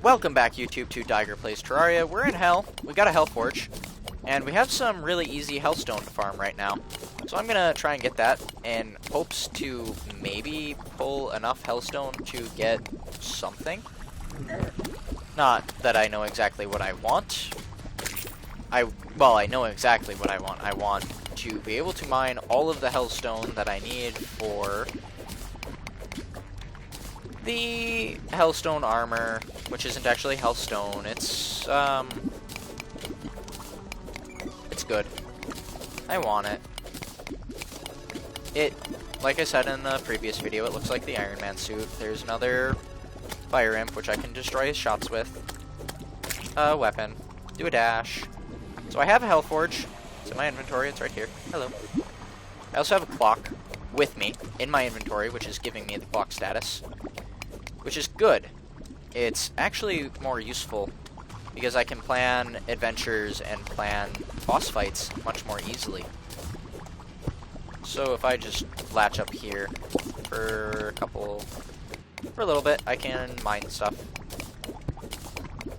Welcome back, YouTube, to Diegrah Plays Terraria. We're in Hell. We got a Hell Forge, and we have some really easy Hellstone to farm right now. So I'm gonna try and get that in hopes to maybe pull enough Hellstone to get something. Not that I know exactly what I want. Well, I know exactly what I want. I want to be able to mine all of the Hellstone that I need for the Hellstone armor, which isn't actually Hellstone. It's good. I want it. Like I said in the previous video, it looks like the Iron Man suit. There's another Fire Imp, which I can destroy his shots with. A weapon. Do a dash. So I have a Hell Forge. It's in my inventory. It's right here. Hello. I also have a clock with me in my inventory, which is giving me the clock status, which is good. It's actually more useful because I can plan adventures and plan boss fights much more easily. So if I just latch up here for a little bit, I can mine stuff.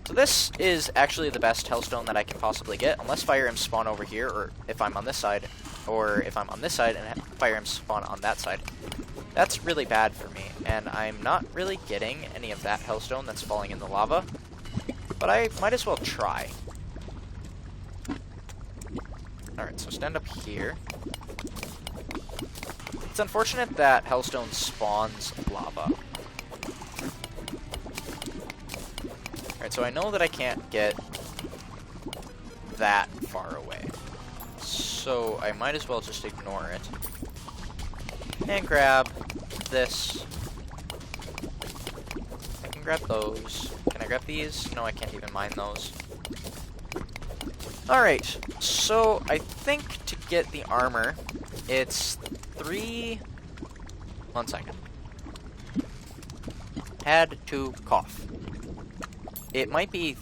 So this is actually the best Hellstone that I can possibly get, unless Fire Imps spawn over here, or if I'm on this side, and Fire Imps spawn on that side. That's really bad for me, and I'm not really getting any of that Hellstone that's falling in the lava, but I might as well try. Alright, so stand up here. It's unfortunate that Hellstone spawns lava. Alright, so I know that I can't get that far away, so I might as well just ignore it. And grab this. I can grab those. Can I grab these? No, I can't even mine those. Alright, so I think to get the armor, it's 3... 1 second. Had to cough. It might be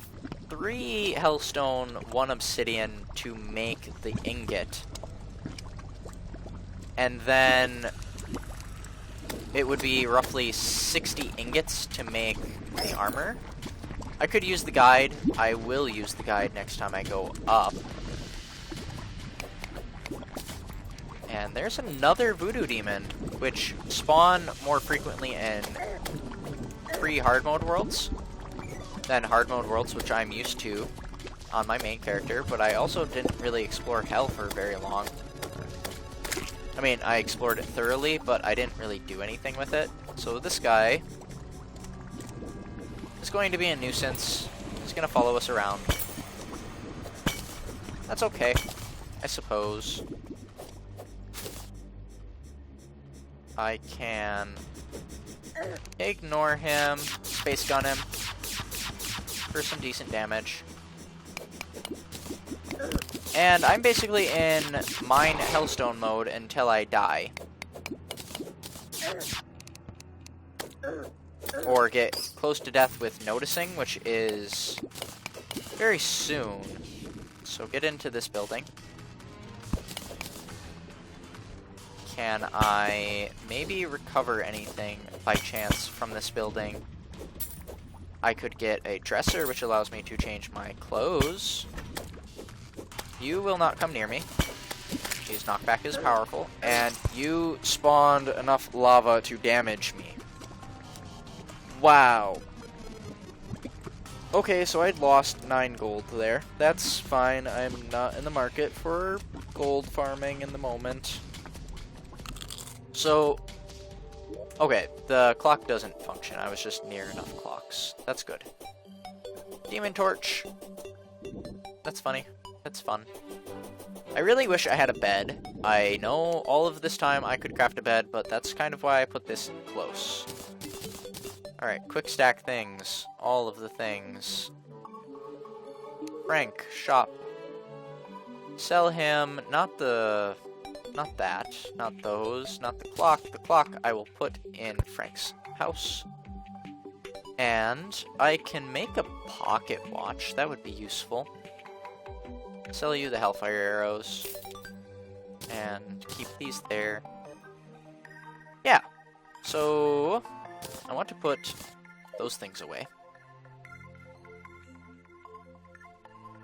3 Hellstone, 1 obsidian to make the ingot. And then it would be roughly 60 ingots to make the armor. I could use the guide. I will use the guide next time I go up. And there's another voodoo demon, which spawn more frequently in pre-hard mode worlds than hard mode worlds, which I'm used to on my main character, but I also didn't really explore Hell for very long. I mean, I explored it thoroughly, but I didn't really do anything with it. So this guy is going to be a nuisance. He's going to follow us around. That's okay, I suppose. I can ignore him, space gun him for some decent damage. And I'm basically in mine Hellstone mode until I die. Or get close to death with noticing, which is very soon. So get into this building. Can I maybe recover anything by chance from this building? I could get a dresser, which allows me to change my clothes. You will not come near me. His knockback is powerful. And you spawned enough lava to damage me. Wow. Okay, so I'd lost 9 gold there. That's fine. I'm not in the market for gold farming in the moment. So, okay, the clock doesn't function. I was just near enough clocks. That's good. Demon Torch. That's funny. That's fun. I really wish I had a bed. I know all of this time I could craft a bed, but that's kind of why I put this close. Alright, quick stack things. All of the things. Frank, shop. Sell him, not that, not those, not the clock. The clock I will put in Frank's house. And I can make a pocket watch. That would be useful. Sell you the Hellfire arrows. And keep these there. Yeah. So I want to put those things away.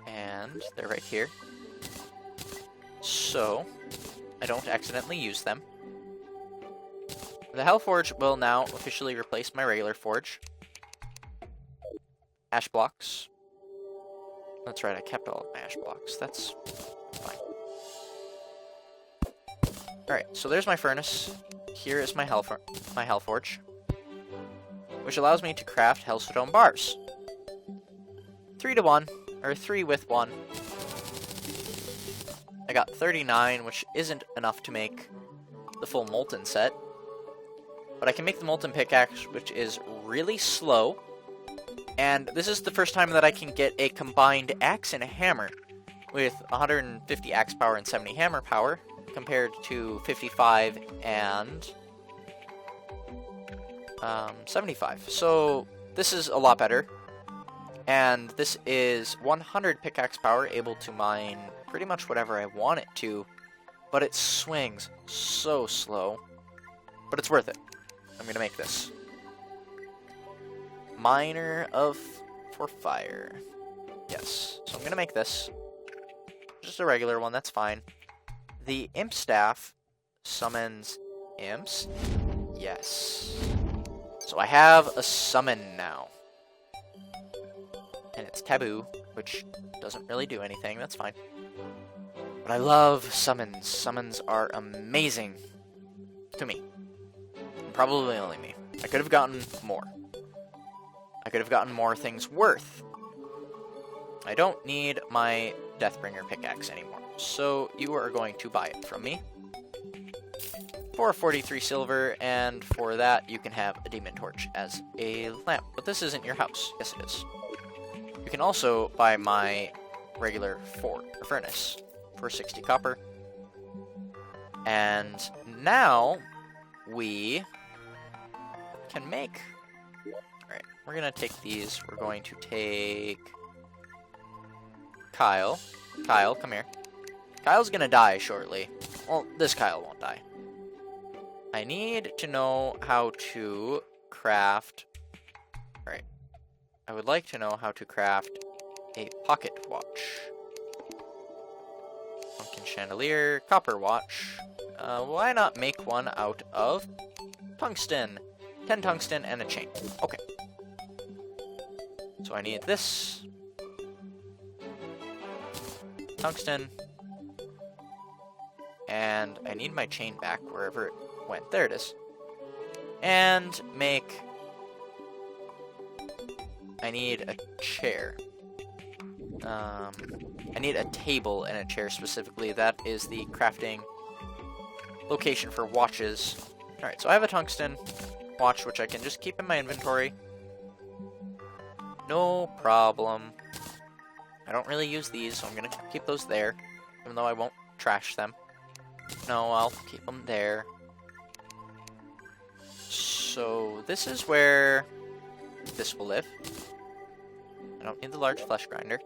And they're right here. So, I don't accidentally use them. The Hell Forge will now officially replace my regular forge. Ash blocks. That's right, I kept all of my ash blocks. That's fine. Alright, so there's my furnace. Here is my Hell Forge, which allows me to craft Hellstone bars. 3 to 1, or 3 with 1. I got 39, which isn't enough to make the full molten set. But I can make the molten pickaxe, which is really slow. And this is the first time that I can get a combined axe and a hammer with 150 axe power and 70 hammer power, compared to 55 and 75. So this is a lot better. And this is 100 pickaxe power, able to mine pretty much whatever I want it to, but it swings so slow. But it's worth it. I'm gonna make this. Miner for fire. Yes. So I'm gonna make this. Just a regular one, that's fine. The imp staff summons imps. Yes. So I have a summon now. And it's taboo, which doesn't really do anything, that's fine. But I love summons. Summons are amazing. To me. And probably only me. I could have gotten more. I could have gotten more things worth. I don't need my Deathbringer pickaxe anymore. So you are going to buy it from me. For 43 silver, and for that you can have a demon torch as a lamp. But this isn't your house. Yes, it is. You can also buy my regular furnace for 60 copper. And now we can make... Alright, we're going to take these. We're going to take Kyle. Kyle, come here. Kyle's going to die shortly. Well, this Kyle won't die. I need to know how to craft... Alright. I would like to know how to craft a pocket watch. Pumpkin chandelier, copper watch. Why not make one out of tungsten? 10 tungsten and a chain. Okay. So I need this. Tungsten. And I need my chain back wherever it went. There it is. And make... I need a chair. I need a table and a chair specifically. That is the crafting location for watches. Alright, so I have a tungsten watch, which I can just keep in my inventory. No problem. I don't really use these, so I'm going to keep those there, even though I won't trash them. No, I'll keep them there. So this is where this will live. I don't need the large flesh grinder.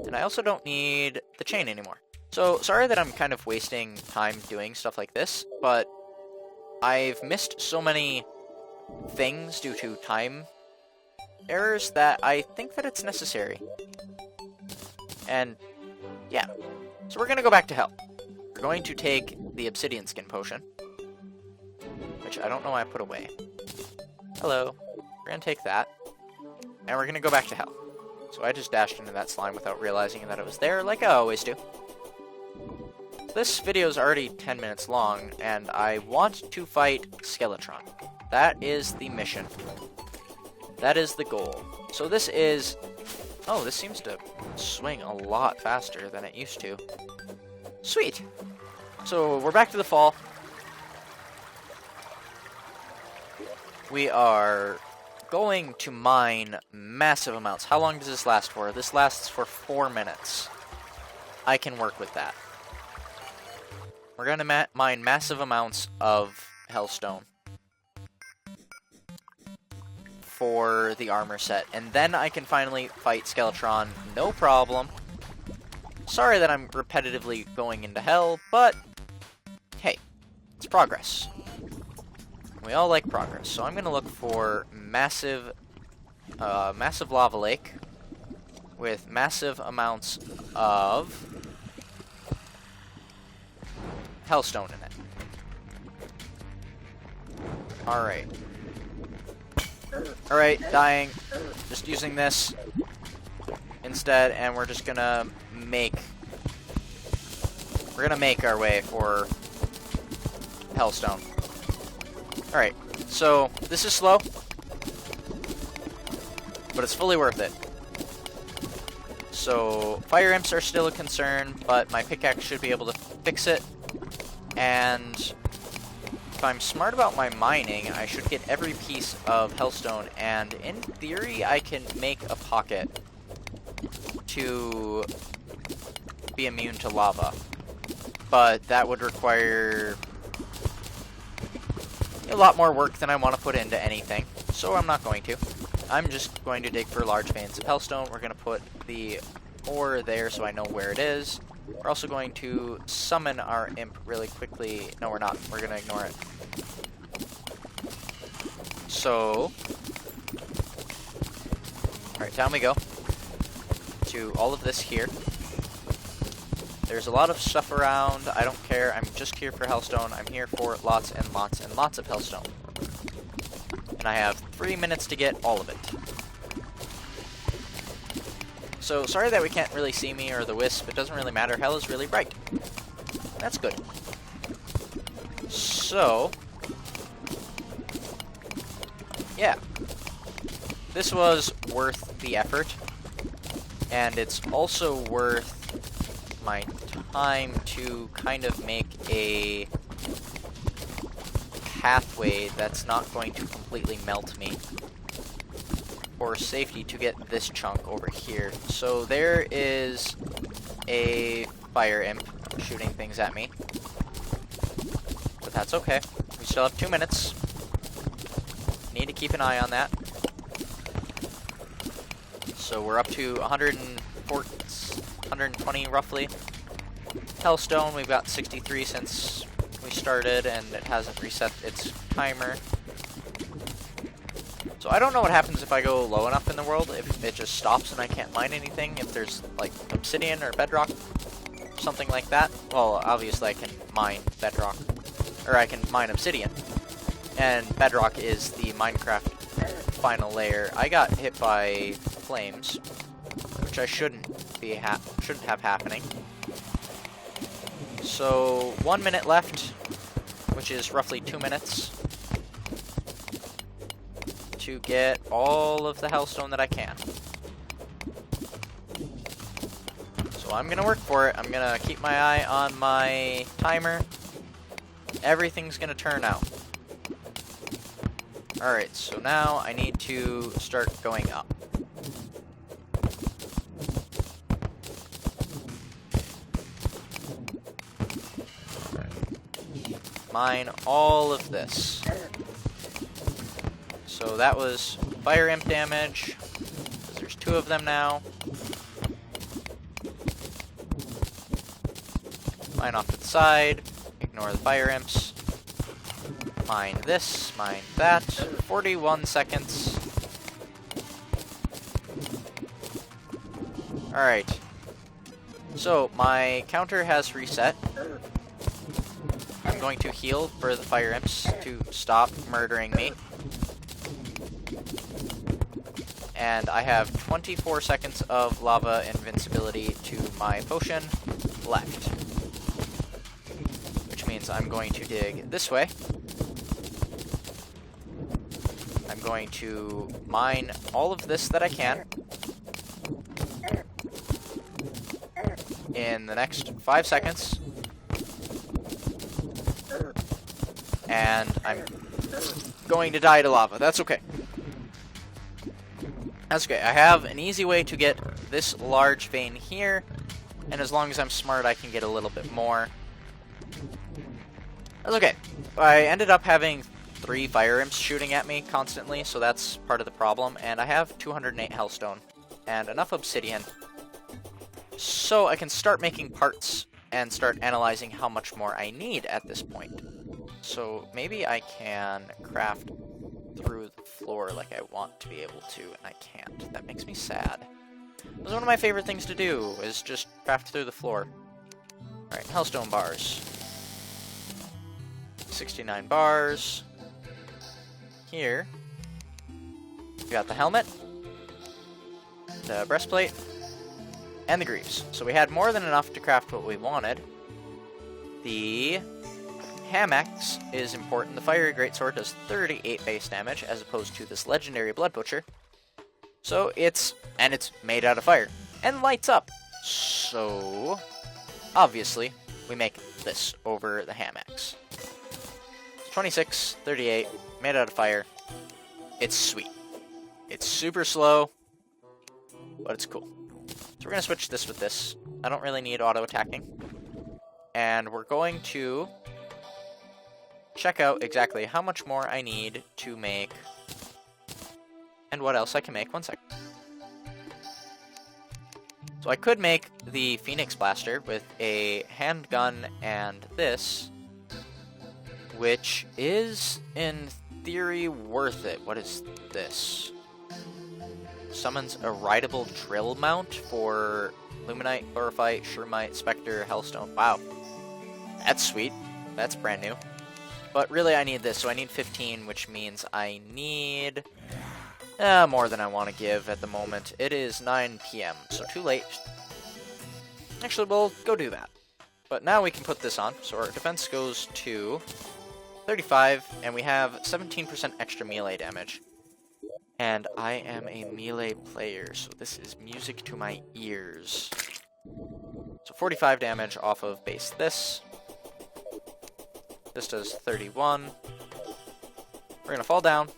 And I also don't need the chain anymore. So, sorry that I'm kind of wasting time doing stuff like this, but I've missed so many things due to time errors that I think that it's necessary. And, yeah. So we're gonna go back to hell. We're going to take the obsidian skin potion, which I don't know why I put away. Hello. We're gonna take that. And we're gonna go back to hell. So I just dashed into that slime without realizing that it was there, like I always do. This video is already 10 minutes long, and I want to fight Skeletron. That is the mission. That is the goal. So this is... Oh, this seems to swing a lot faster than it used to. Sweet! So we're back to the fall. We are going to mine massive amounts. How long does this last for? This lasts for 4 minutes. I can work with that. We're going to mine massive amounts of hellstone for the armor set, and then I can finally fight Skeletron, no problem. Sorry that I'm repetitively going into hell, but hey, it's progress. We all like progress, so I'm going to look for massive lava lake. with massive amounts of hellstone in it. Alright. Alright, dying. Just using this instead, and we're just gonna make... We're gonna make our way for hellstone. Alright, so this is slow, but it's fully worth it. So, fire imps are still a concern, but my pickaxe should be able to fix it. And if I'm smart about my mining, I should get every piece of hellstone, and in theory, I can make a pocket to be immune to lava. But that would require a lot more work than I want to put into anything, so I'm not going to. I'm just going to dig for large veins of hellstone. We're going to put the ore there so I know where it is. We're also going to summon our imp really quickly. No, we're not. We're going to ignore it. So, alright, down we go to all of this here. There's a lot of stuff around. I don't care. I'm just here for hellstone. I'm here for lots and lots and lots of hellstone. And I have 3 minutes to get all of it. So, sorry that we can't really see me or the wisp. It doesn't really matter. Hell is really bright. That's good. So, yeah. This was worth the effort. And it's also worth my time to kind of make a pathway that's not going to completely melt me for safety to get this chunk over here. So there is a fire imp shooting things at me, but that's okay. We still have 2 minutes. Need to keep an eye on that. So we're up to 120 roughly hellstone. We've got 63 since we started, and it hasn't reset its timer. So I don't know what happens if I go low enough in the world, if it just stops and I can't mine anything, if there's like obsidian or bedrock, something like that. Well, obviously I can mine bedrock, or I can mine obsidian, and bedrock is the Minecraft final layer. I got hit by flames, which I shouldn't have happening. So 1 minute left, which is roughly 2 minutes, to get all of the hellstone that I can. So I'm gonna work for it. I'm gonna keep my eye on my timer. Everything's gonna turn out. Alright, so now I need to start going up. Mine all of this. So that was fire imp damage, because there's 2 of them now. Mine off to the side, ignore the fire imps. Mine this, mine that. 41 seconds. Alright. So, my counter has reset. I'm going to heal for the fire imps to stop murdering me. And I have 24 seconds of lava invincibility to my potion left. Which means I'm going to dig this way. I'm going to mine all of this that I can in the next 5 seconds. And I'm going to die to lava. That's okay. That's okay. I have an easy way to get this large vein here, and as long as I'm smart, I can get a little bit more. That's okay. I ended up having 3 fire imps shooting at me constantly, so that's part of the problem, and I have 208 hellstone and enough obsidian, so I can start making parts and start analyzing how much more I need at this point. So maybe I can craft through the floor like I want to be able to, and I can't. That makes me sad. It was one of my favorite things to do, is just craft through the floor. Alright, hellstone bars. 69 bars. Here, we got the helmet, the breastplate, and the greaves. So we had more than enough to craft what we wanted. The Hammocks is important. The Fiery Greatsword does 38 base damage, as opposed to this legendary Blood Butcher. So it's made out of fire, and lights up. So, obviously, we make this over the Hammocks. 26, 38, made out of fire. It's sweet. It's super slow, but it's cool. So we're going to switch this with this. I don't really need auto-attacking. And we're going to check out exactly how much more I need to make and what else I can make. One sec. So I could make the Phoenix Blaster with a handgun and this, which is in theory worth it. What is this? Summons a rideable drill mount for Luminite, Chlorophyte, Shrumite, Spectre, Hellstone. Wow. That's sweet. That's brand new. But really I need this, so I need 15, which means I need more than I want to give at the moment. It is 9 PM, so too late. Actually, we'll go do that. But now we can put this on, so our defense goes to 35, and we have 17% extra melee damage. And I am a melee player, so this is music to my ears. So 45 damage off of base this. This does 31. We're gonna fall down.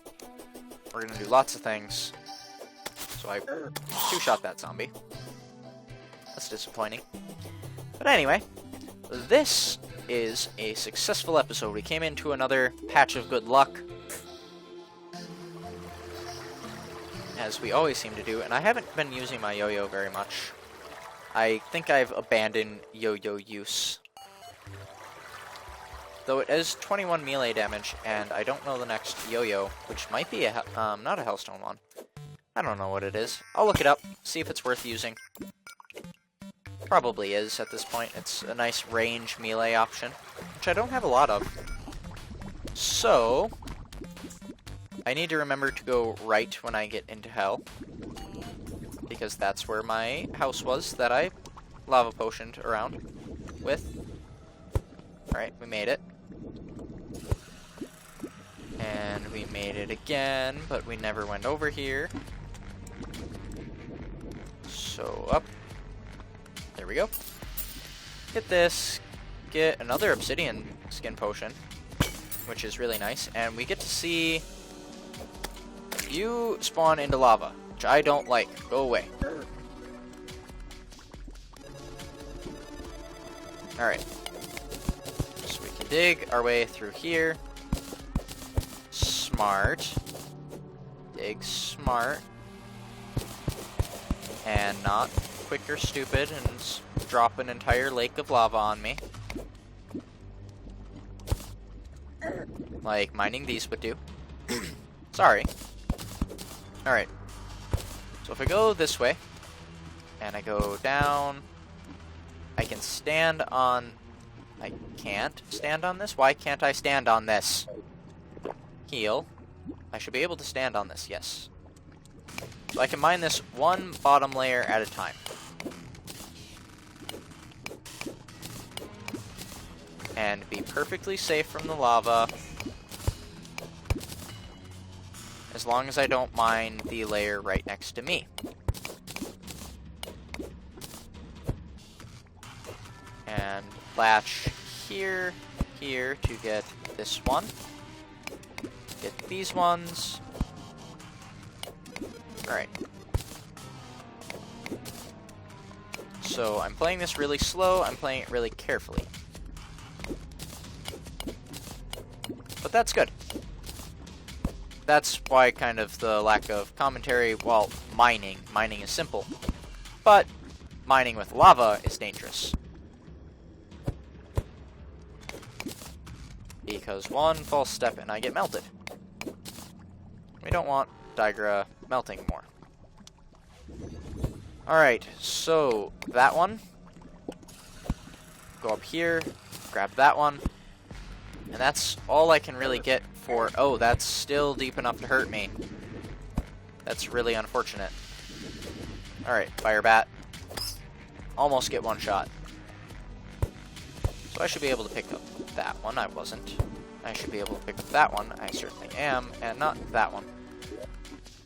We're gonna do lots of things. So I two-shot that zombie. That's disappointing. But anyway, this is a successful episode. We came into another patch of good luck, as we always seem to do, and I haven't been using my yo-yo very much. I think I've abandoned yo-yo use. Though it is 21 melee damage, and I don't know the next yo-yo, which might be a not a Hellstone one. I don't know what it is. I'll look it up, see if it's worth using. Probably is at this point. It's a nice range melee option, which I don't have a lot of. So, I need to remember to go right when I get into hell, because that's where my house was that I lava potioned around with. Alright, we made it. And we made it again, but we never went over here. So, up. There we go. Get this. Get another obsidian skin potion, which is really nice. And we get to see you spawn into lava, which I don't like. Go away. Alright. So we can dig our way through here. Smart. Dig smart. And not quick or stupid and drop an entire lake of lava on me. Like mining these would do. Sorry. Alright. So if I go this way, and I go down, I can stand on... I can't stand on this? Why can't I stand on this? Heal. I should be able to stand on this, yes. So I can mine this one bottom layer at a time. And be perfectly safe from the lava, as long as I don't mine the layer right next to me. And latch here, here to get this one. Get these ones. Alright. So I'm playing this really slow, I'm playing it really carefully. But that's good. That's why kind of the lack of commentary, well, mining. Mining is simple. But mining with lava is dangerous. Because one false step and I get melted. We don't want Diegrah melting more. Alright, so that one. Go up here, grab that one. And that's all I can really get for... Oh, that's still deep enough to hurt me. That's really unfortunate. Alright, fire bat. Almost get one shot. So I should be able to pick up that one. I wasn't. I should be able to pick up that one. I certainly am. And not that one.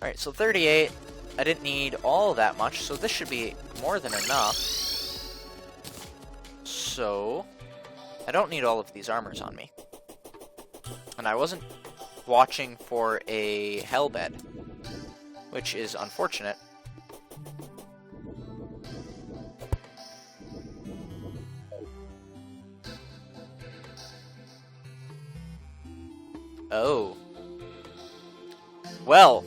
Alright, so 38. I didn't need all that much, so this should be more than enough. So... I don't need all of these armors on me. And I wasn't watching for a hellbed, which is unfortunate. Oh. Well.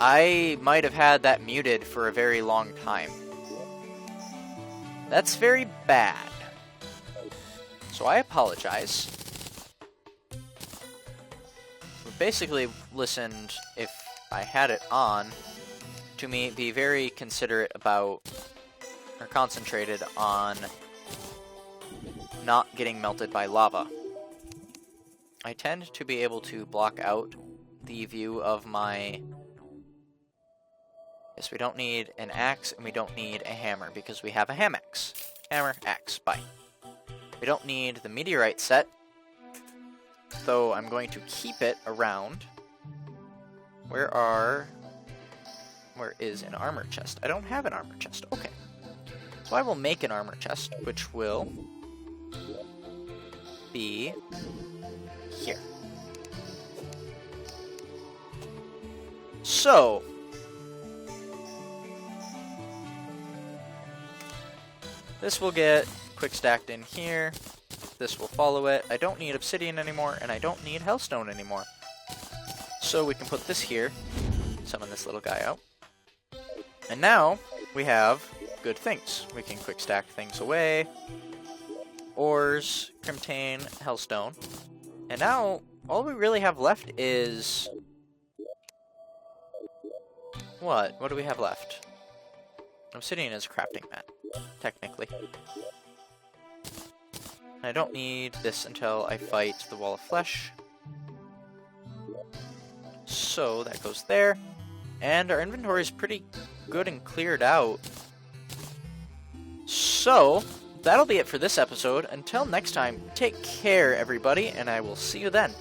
I might have had that muted for a very long time. That's very bad. So I apologize. We basically listened, if I had it on, to me be very considerate about, or concentrated on, not getting melted by lava. I tend to be able to block out the view of my... Yes, we don't need an axe, and we don't need a hammer, because we have a ham-axe. Hammer, axe, bye. We don't need the meteorite set, though I'm going to keep it around. Where is an armor chest? I don't have an armor chest. Okay. So I will make an armor chest, which will be here. So... this will get quick stacked in here. This will follow it. I don't need obsidian anymore, and I don't need hellstone anymore. So we can put this here. Summon this little guy out. And now we have good things. We can quick stack things away. Ores, crimtane, hellstone. And now all we really have left is... What? What do we have left? Obsidian is a crafting mat, technically. I don't need this until I fight the wall of flesh. So that goes there. And our inventory is pretty good and cleared out. So, that'll be it for this episode. Until next time, take care, everybody, and I will see you then.